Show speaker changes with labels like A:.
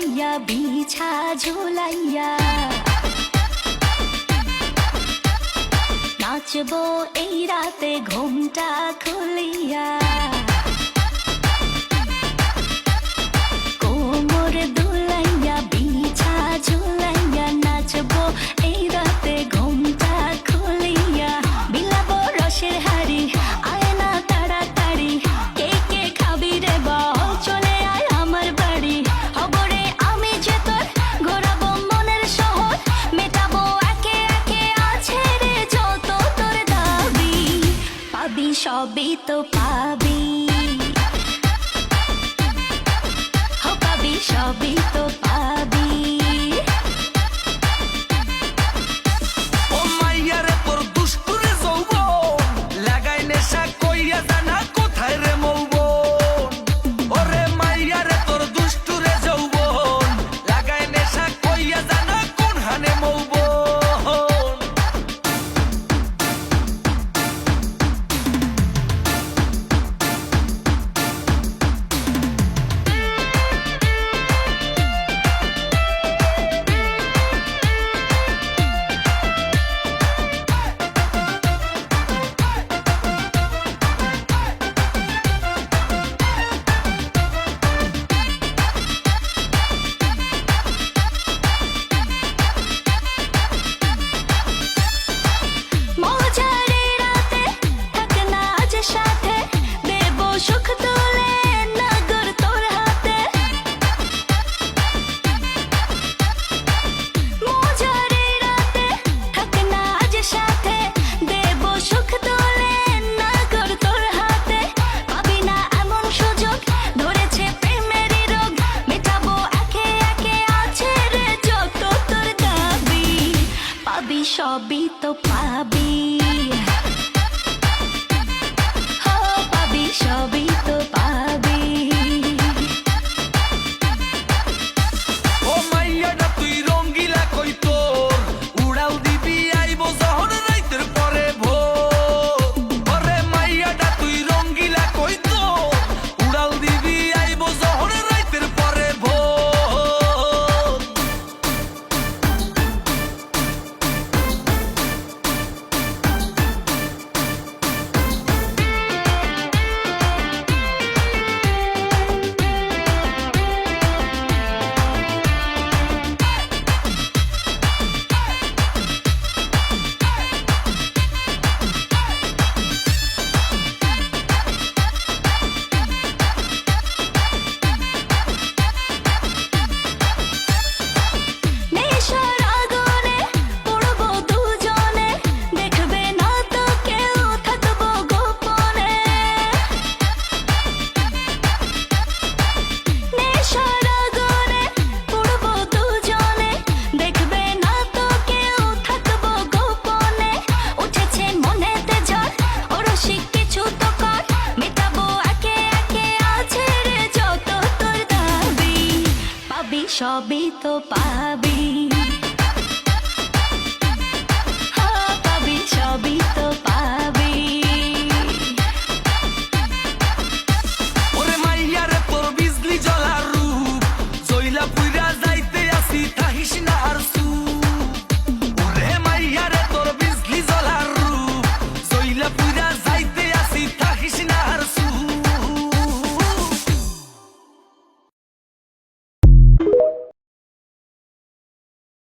A: পরাইয়া বিছা ঝুলাইয়া নাচবো এই রাতে ঘুমটা খুলিয়া কোমর দুলাইয়া বিছা ঝুলাইয়া নাচবো এই রাতে ঘুমটা খুলিয়া বিলাবো রসের হাড়ি আয় না তাড়াতাড়ি কে কে খাবি রে বল চলে আয় আমার বাড়ি হবরে আমি যে তোর ঘোরাবো মনের শহর মেটাবো একে একে আছে রে যত তোর দাবি পাবি সবই তো পাবি সবই তো পাবি
B: ও মাইয়ারে তোর দুষ্টুরে যৌবন লাগাই নেশা কইয়া জানা কোথায় রে মৌবন ওরে মাইয়ারে তোর দুষ্টুরে যৌবন লাগাই নেশা কইয়া জানা কোন হানে মৌবন সবই তো পাবি হো পাবি সবই তো পাবি ও মাইয়াটা তুই রঙ্গিলা কই তোর উড়াল দিবি আইবো যখন রাইতের পরে ভোর ওরে মাইয়াটা তুই রঙ্গিলা কই তোর উড়াল দিবি আইবো যখন রাইতের পরে ভোর
A: সবই তো পাবি হো পাবি সবই তো পাবি